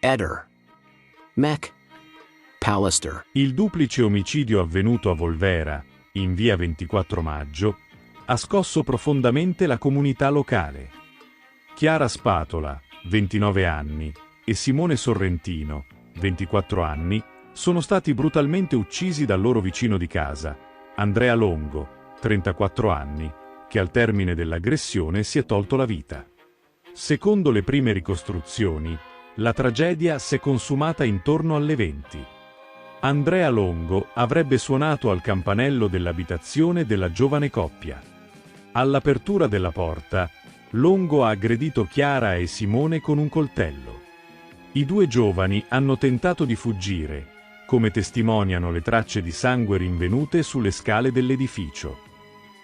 Eder. Mac. Pallister. Il duplice omicidio avvenuto a Volvera, in via 24 maggio, ha scosso profondamente la comunità locale. Chiara Spatola, 29 anni, e Simone Sorrentino, 24 anni, sono stati brutalmente uccisi dal loro vicino di casa, Andrea Longo, 34 anni, che al termine dell'aggressione si è tolto la vita. Secondo le prime ricostruzioni, la tragedia si è consumata intorno alle 20. Andrea Longo avrebbe suonato al campanello dell'abitazione della giovane coppia. All'apertura della porta, Longo ha aggredito Chiara e Simone con un coltello. I due giovani hanno tentato di fuggire, come testimoniano le tracce di sangue rinvenute sulle scale dell'edificio.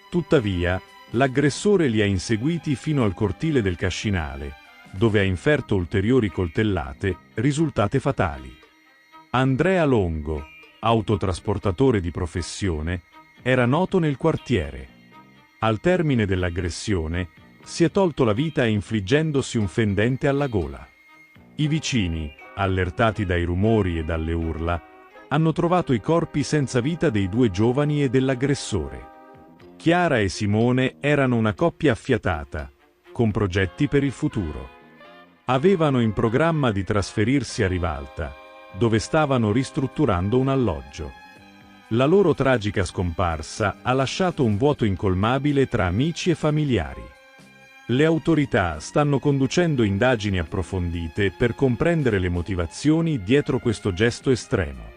Tuttavia, l'aggressore li ha inseguiti fino al cortile del Cascinale, dove ha inferto ulteriori coltellate, risultate fatali. Andrea Longo, autotrasportatore di professione, era noto nel quartiere. Al termine dell'aggressione, si è tolto la vita infliggendosi un fendente alla gola. I vicini, allertati dai rumori e dalle urla, hanno trovato i corpi senza vita dei due giovani e dell'aggressore. Chiara e Simone erano una coppia affiatata, con progetti per il futuro. Avevano in programma di trasferirsi a Rivalta, dove stavano ristrutturando un alloggio. La loro tragica scomparsa ha lasciato un vuoto incolmabile tra amici e familiari. Le autorità stanno conducendo indagini approfondite per comprendere le motivazioni dietro questo gesto estremo.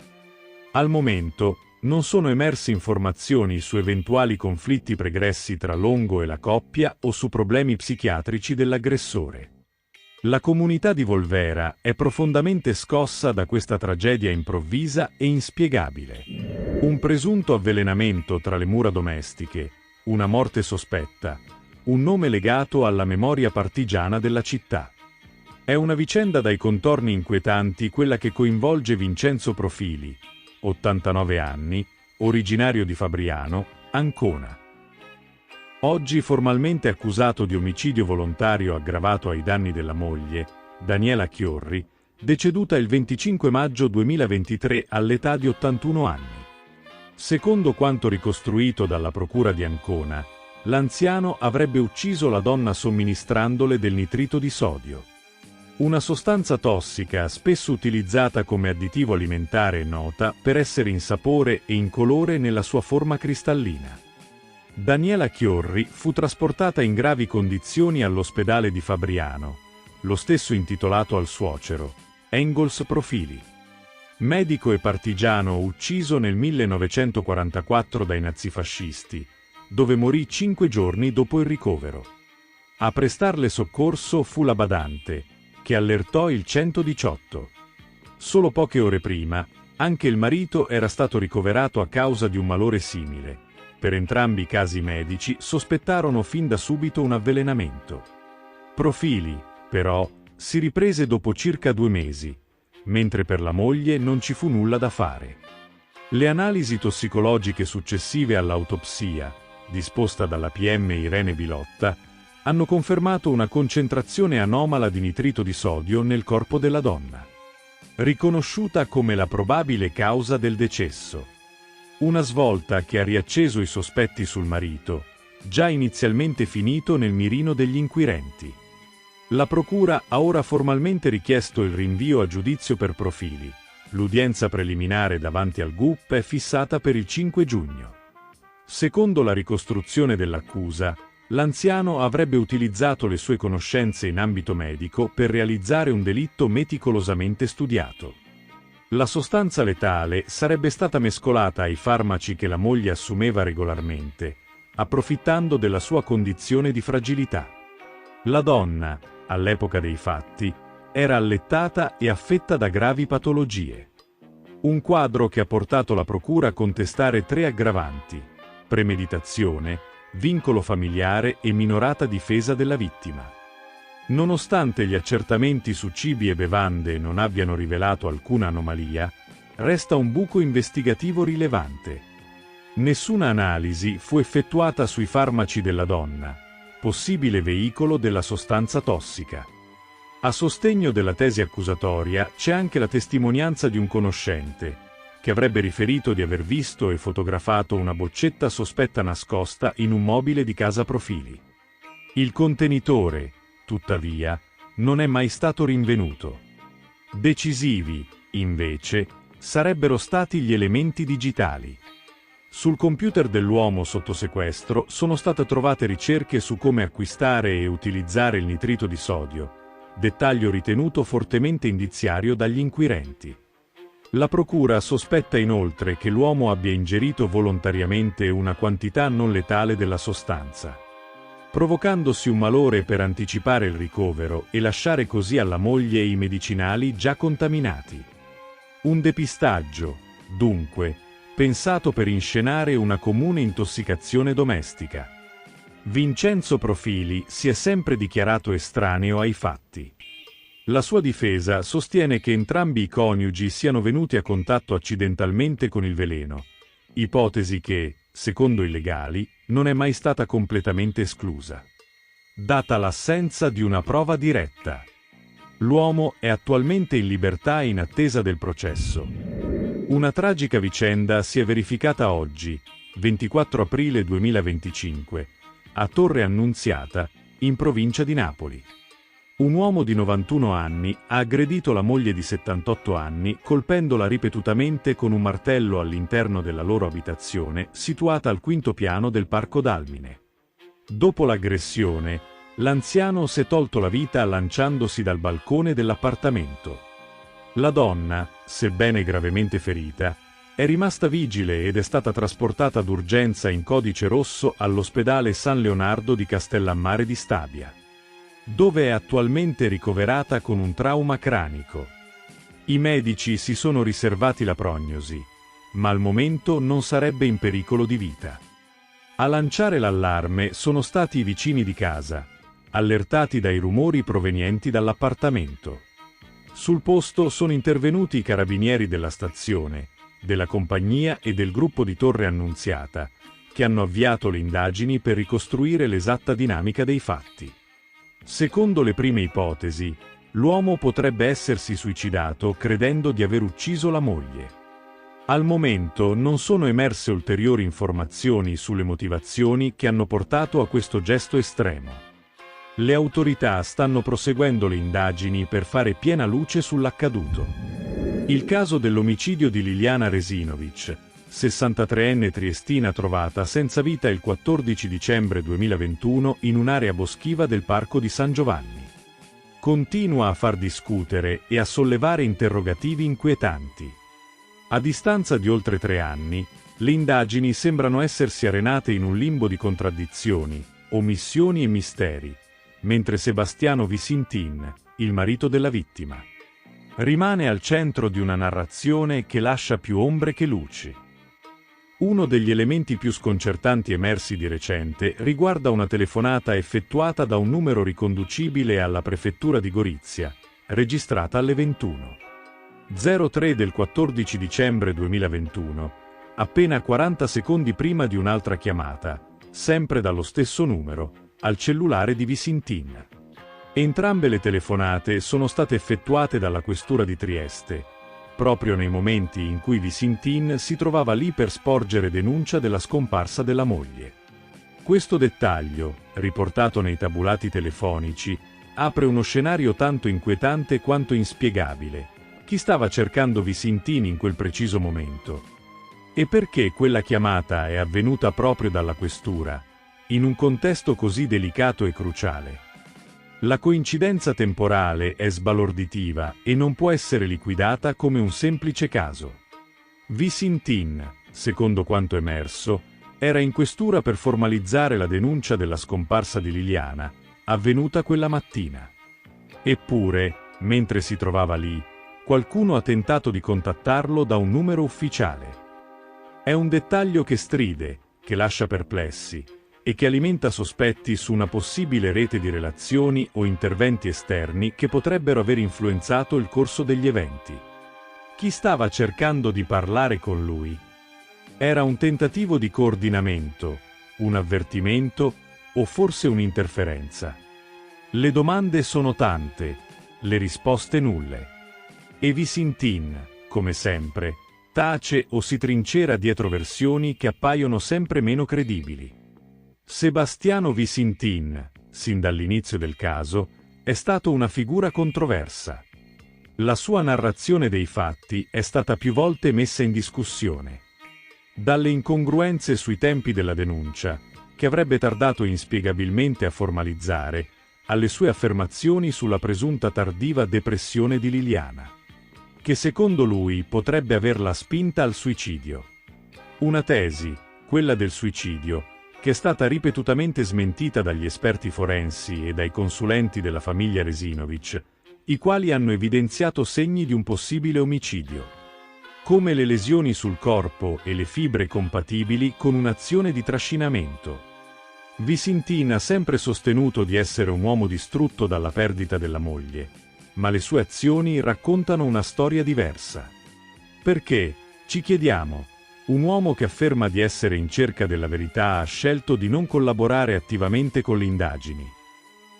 Al momento, non sono emerse informazioni su eventuali conflitti pregressi tra Longo e la coppia o su problemi psichiatrici dell'aggressore. La comunità di Volvera è profondamente scossa da questa tragedia improvvisa e inspiegabile. Un presunto avvelenamento tra le mura domestiche, una morte sospetta, un nome legato alla memoria partigiana della città. È una vicenda dai contorni inquietanti quella che coinvolge Vincenzo Profili, 89 anni, originario di Fabriano, Ancona. Oggi formalmente accusato di omicidio volontario aggravato ai danni della moglie, Daniela Chiorri, deceduta il 25 maggio 2023 all'età di 81 anni. Secondo quanto ricostruito dalla Procura di Ancona, l'anziano avrebbe ucciso la donna somministrandole del nitrito di sodio. Una sostanza tossica spesso utilizzata come additivo alimentare e nota per essere in sapore e incolore nella sua forma cristallina. Daniela Chiorri fu trasportata in gravi condizioni all'ospedale di Fabriano, lo stesso intitolato al suocero, Engels Profili. Medico e partigiano ucciso nel 1944 dai nazifascisti, dove morì 5 giorni dopo il ricovero. A prestarle soccorso fu la badante, che allertò il 118. Solo poche ore prima, anche il marito era stato ricoverato a causa di un malore simile. Per entrambi i casi medici sospettarono fin da subito un avvelenamento. Profili, però, si riprese dopo circa 2 mesi, mentre per la moglie non ci fu nulla da fare. Le analisi tossicologiche successive all'autopsia, disposta dalla PM Irene Bilotta, hanno confermato una concentrazione anomala di nitrito di sodio nel corpo della donna, riconosciuta come la probabile causa del decesso. Una svolta che ha riacceso i sospetti sul marito, già inizialmente finito nel mirino degli inquirenti. La Procura ha ora formalmente richiesto il rinvio a giudizio per Profili. L'udienza preliminare davanti al GUP è fissata per il 5 giugno. Secondo la ricostruzione dell'accusa, l'anziano avrebbe utilizzato le sue conoscenze in ambito medico per realizzare un delitto meticolosamente studiato. La sostanza letale sarebbe stata mescolata ai farmaci che la moglie assumeva regolarmente, approfittando della sua condizione di fragilità. La donna, all'epoca dei fatti, era allettata e affetta da gravi patologie. Un quadro che ha portato la Procura a contestare 3 aggravanti: premeditazione, vincolo familiare e minorata difesa della vittima. Nonostante gli accertamenti su cibi e bevande non abbiano rivelato alcuna anomalia, resta un buco investigativo rilevante. Nessuna analisi fu effettuata sui farmaci della donna, possibile veicolo della sostanza tossica. A sostegno della tesi accusatoria c'è anche la testimonianza di un conoscente, che avrebbe riferito di aver visto e fotografato una boccetta sospetta nascosta in un mobile di casa Profili. Il contenitore, tuttavia, non è mai stato rinvenuto. Decisivi, invece, sarebbero stati gli elementi digitali. Sul computer dell'uomo sotto sequestro sono state trovate ricerche su come acquistare e utilizzare il nitrito di sodio, dettaglio ritenuto fortemente indiziario dagli inquirenti. La procura sospetta inoltre che l'uomo abbia ingerito volontariamente una quantità non letale della sostanza, provocandosi un malore per anticipare il ricovero e lasciare così alla moglie i medicinali già contaminati. Un depistaggio, dunque, pensato per inscenare una comune intossicazione domestica. Vincenzo Profili si è sempre dichiarato estraneo ai fatti. La sua difesa sostiene che entrambi i coniugi siano venuti a contatto accidentalmente con il veleno, ipotesi che, secondo i legali, non è mai stata completamente esclusa, data l'assenza di una prova diretta. L'uomo è attualmente in libertà in attesa del processo. Una tragica vicenda si è verificata oggi, 24 aprile 2025, a Torre Annunziata, in provincia di Napoli. Un uomo di 91 anni ha aggredito la moglie di 78 anni colpendola ripetutamente con un martello all'interno della loro abitazione situata al quinto piano del Parco Dalmine. Dopo l'aggressione, l'anziano si è tolto la vita lanciandosi dal balcone dell'appartamento. La donna, sebbene gravemente ferita, è rimasta vigile ed è stata trasportata d'urgenza in codice rosso all'ospedale San Leonardo di Castellammare di Stabia, dove è attualmente ricoverata con un trauma cranico. I medici si sono riservati la prognosi, ma al momento non sarebbe in pericolo di vita. A lanciare l'allarme sono stati i vicini di casa, allertati dai rumori provenienti dall'appartamento. Sul posto sono intervenuti i carabinieri della stazione, della compagnia e del gruppo di Torre Annunziata, che hanno avviato le indagini per ricostruire l'esatta dinamica dei fatti. Secondo le prime ipotesi, l'uomo potrebbe essersi suicidato credendo di aver ucciso la moglie. Al momento non sono emerse ulteriori informazioni sulle motivazioni che hanno portato a questo gesto estremo. Le autorità stanno proseguendo le indagini per fare piena luce sull'accaduto. Il caso dell'omicidio di Liliana Resinovic, 63enne triestina trovata senza vita il 14 dicembre 2021 in un'area boschiva del Parco di San Giovanni, continua a far discutere e a sollevare interrogativi inquietanti. A distanza di oltre 3 anni, le indagini sembrano essersi arenate in un limbo di contraddizioni, omissioni e misteri, mentre Sebastiano Visintin, il marito della vittima, rimane al centro di una narrazione che lascia più ombre che luci. Uno degli elementi più sconcertanti emersi di recente riguarda una telefonata effettuata da un numero riconducibile alla prefettura di Gorizia, registrata alle 21:03 del 14 dicembre 2021, appena 40 secondi prima di un'altra chiamata, sempre dallo stesso numero, al cellulare di Visintin. Entrambe le telefonate sono state effettuate dalla questura di Trieste, proprio nei momenti in cui Visintin si trovava lì per sporgere denuncia della scomparsa della moglie. Questo dettaglio, riportato nei tabulati telefonici, apre uno scenario tanto inquietante quanto inspiegabile. Chi stava cercando Visintin in quel preciso momento? E perché quella chiamata è avvenuta proprio dalla questura, in un contesto così delicato e cruciale? La coincidenza temporale è sbalorditiva e non può essere liquidata come un semplice caso. Visintin, secondo quanto emerso, era in questura per formalizzare la denuncia della scomparsa di Liliana, avvenuta quella mattina. Eppure, mentre si trovava lì, qualcuno ha tentato di contattarlo da un numero ufficiale. È un dettaglio che stride, che lascia perplessi, e che alimenta sospetti su una possibile rete di relazioni o interventi esterni che potrebbero aver influenzato il corso degli eventi. Chi stava cercando di parlare con lui? Era un tentativo di coordinamento, un avvertimento o forse un'interferenza? Le domande sono tante, le risposte nulle. E Visintin, come sempre, tace o si trincera dietro versioni che appaiono sempre meno credibili. Sebastiano Visintin, sin dall'inizio del caso, è stato una figura controversa. La sua narrazione dei fatti è stata più volte messa in discussione. Dalle incongruenze sui tempi della denuncia, che avrebbe tardato inspiegabilmente a formalizzare, alle sue affermazioni sulla presunta tardiva depressione di Liliana, che secondo lui potrebbe averla spinta al suicidio. Una tesi, quella del suicidio, che è stata ripetutamente smentita dagli esperti forensi e dai consulenti della famiglia Resinovic, i quali hanno evidenziato segni di un possibile omicidio, come le lesioni sul corpo e le fibre compatibili con un'azione di trascinamento. Visintin ha sempre sostenuto di essere un uomo distrutto dalla perdita della moglie, ma le sue azioni raccontano una storia diversa. Perché, ci chiediamo, un uomo che afferma di essere in cerca della verità ha scelto di non collaborare attivamente con le indagini,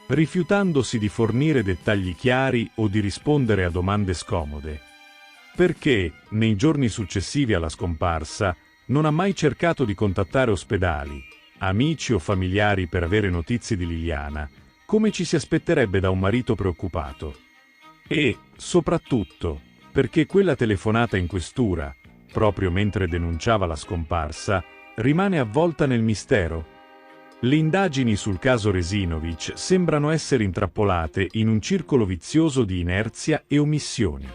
rifiutandosi di fornire dettagli chiari o di rispondere a domande scomode. Perché, nei giorni successivi alla scomparsa, non ha mai cercato di contattare ospedali, amici o familiari per avere notizie di Liliana, come ci si aspetterebbe da un marito preoccupato. E, soprattutto, perché quella telefonata in questura, proprio mentre denunciava la scomparsa, rimane avvolta nel mistero. Le indagini sul caso Resinovic sembrano essere intrappolate in un circolo vizioso di inerzia e omissioni.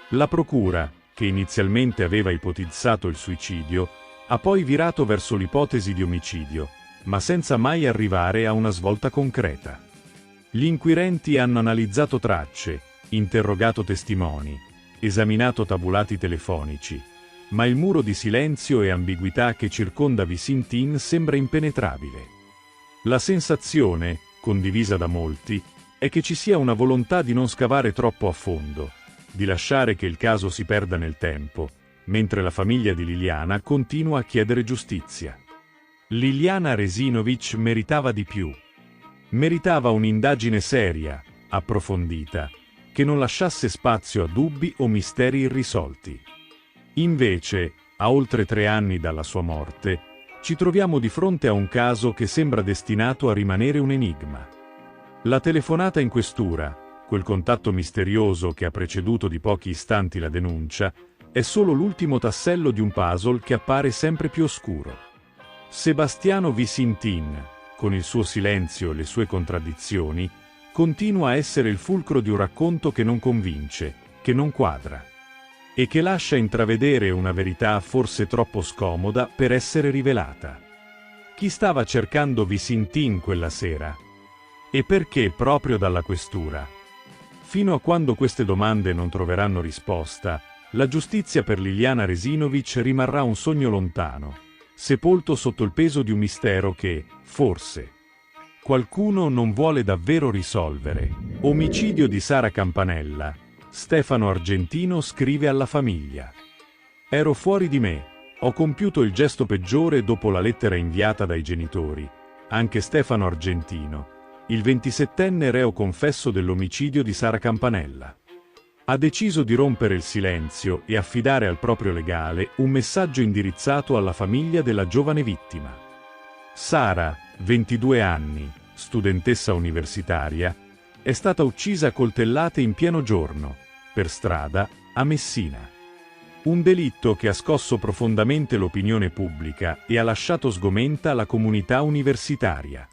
La procura, che inizialmente aveva ipotizzato il suicidio, ha poi virato verso l'ipotesi di omicidio, ma senza mai arrivare a una svolta concreta. Gli inquirenti hanno analizzato tracce, interrogato testimoni, esaminato tabulati telefonici, ma il muro di silenzio e ambiguità che circonda Visintin sembra impenetrabile. La sensazione, condivisa da molti, è che ci sia una volontà di non scavare troppo a fondo, di lasciare che il caso si perda nel tempo, mentre la famiglia di Liliana continua a chiedere giustizia. Liliana Resinovic meritava di più. Meritava un'indagine seria, approfondita, che non lasciasse spazio a dubbi o misteri irrisolti. Invece, a oltre 3 anni dalla sua morte, ci troviamo di fronte a un caso che sembra destinato a rimanere un enigma. La telefonata in questura, quel contatto misterioso che ha preceduto di pochi istanti la denuncia, è solo l'ultimo tassello di un puzzle che appare sempre più oscuro. Sebastiano Visintin, con il suo silenzio e le sue contraddizioni, continua a essere il fulcro di un racconto che non convince, che non quadra, e che lascia intravedere una verità forse troppo scomoda per essere rivelata. Chi stava cercando Visintin quella sera? E perché proprio dalla questura? Fino a quando queste domande non troveranno risposta, la giustizia per Liliana Resinovic rimarrà un sogno lontano, sepolto sotto il peso di un mistero che, forse, qualcuno non vuole davvero risolvere. Omicidio di Sara Campanella. Stefano Argentino scrive alla famiglia. Ero fuori di me, ho compiuto il gesto peggiore dopo la lettera inviata dai genitori. Anche Stefano Argentino, il 27enne reo confesso dell'omicidio di Sara Campanella, ha deciso di rompere il silenzio e affidare al proprio legale un messaggio indirizzato alla famiglia della giovane vittima. Sara, 22 anni, studentessa universitaria, è stata uccisa a coltellate in pieno giorno, per strada, a Messina. Un delitto che ha scosso profondamente l'opinione pubblica e ha lasciato sgomenta la comunità universitaria.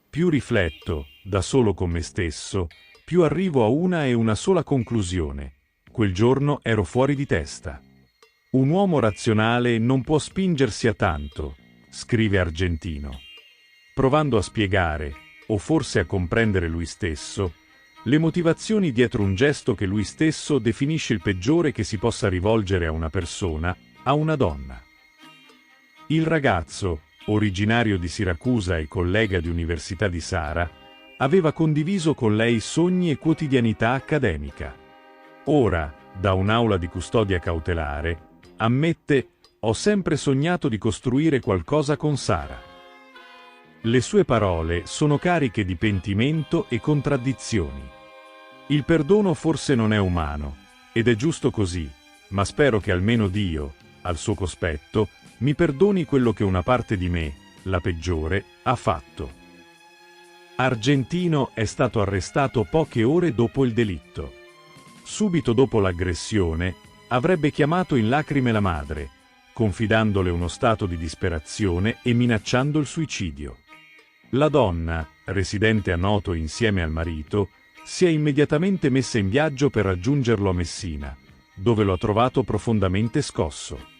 Più rifletto, da solo con me stesso, più arrivo a una e una sola conclusione. Quel giorno ero fuori di testa. Un uomo razionale non può spingersi a tanto, scrive Argentino, provando a spiegare, o forse a comprendere lui stesso, le motivazioni dietro un gesto che lui stesso definisce il peggiore che si possa rivolgere a una persona, a una donna. Il ragazzo, originario di Siracusa e collega di università di Sara, aveva condiviso con lei sogni e quotidianità accademica. Ora, da un'aula di custodia cautelare, ammette: ho sempre sognato di costruire qualcosa con Sara. Le sue parole sono cariche di pentimento e contraddizioni. Il perdono forse non è umano, ed è giusto così, ma spero che almeno Dio, al suo cospetto, mi perdoni quello che una parte di me, la peggiore, ha fatto. Argentino è stato arrestato poche ore dopo il delitto. Subito dopo l'aggressione, avrebbe chiamato in lacrime la madre, confidandole uno stato di disperazione e minacciando il suicidio. La donna, residente a Noto insieme al marito, si è immediatamente messa in viaggio per raggiungerlo a Messina, dove lo ha trovato profondamente scosso.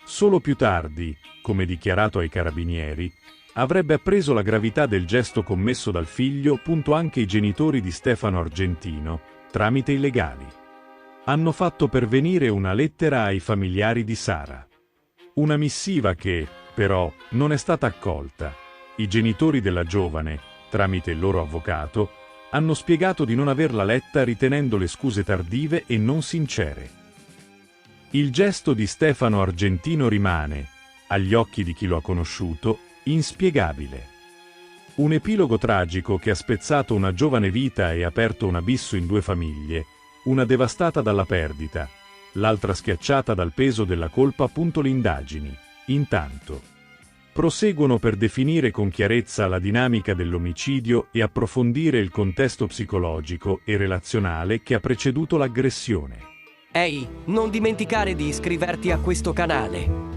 Solo più tardi, come dichiarato ai carabinieri, avrebbe appreso la gravità del gesto commesso dal figlio. Anche i genitori di Stefano Argentino, tramite i legali, hanno fatto pervenire una lettera ai familiari di Sara. Una missiva che, però, non è stata accolta. I genitori della giovane, tramite il loro avvocato, hanno spiegato di non averla letta ritenendo le scuse tardive e non sincere. Il gesto di Stefano Argentino rimane, agli occhi di chi lo ha conosciuto, inspiegabile. Un epilogo tragico che ha spezzato una giovane vita e aperto un abisso in due famiglie, una devastata dalla perdita, l'altra schiacciata dal peso della colpa. Le indagini, intanto, proseguono per definire con chiarezza la dinamica dell'omicidio e approfondire il contesto psicologico e relazionale che ha preceduto l'aggressione. Ehi, non dimenticare di iscriverti a questo canale.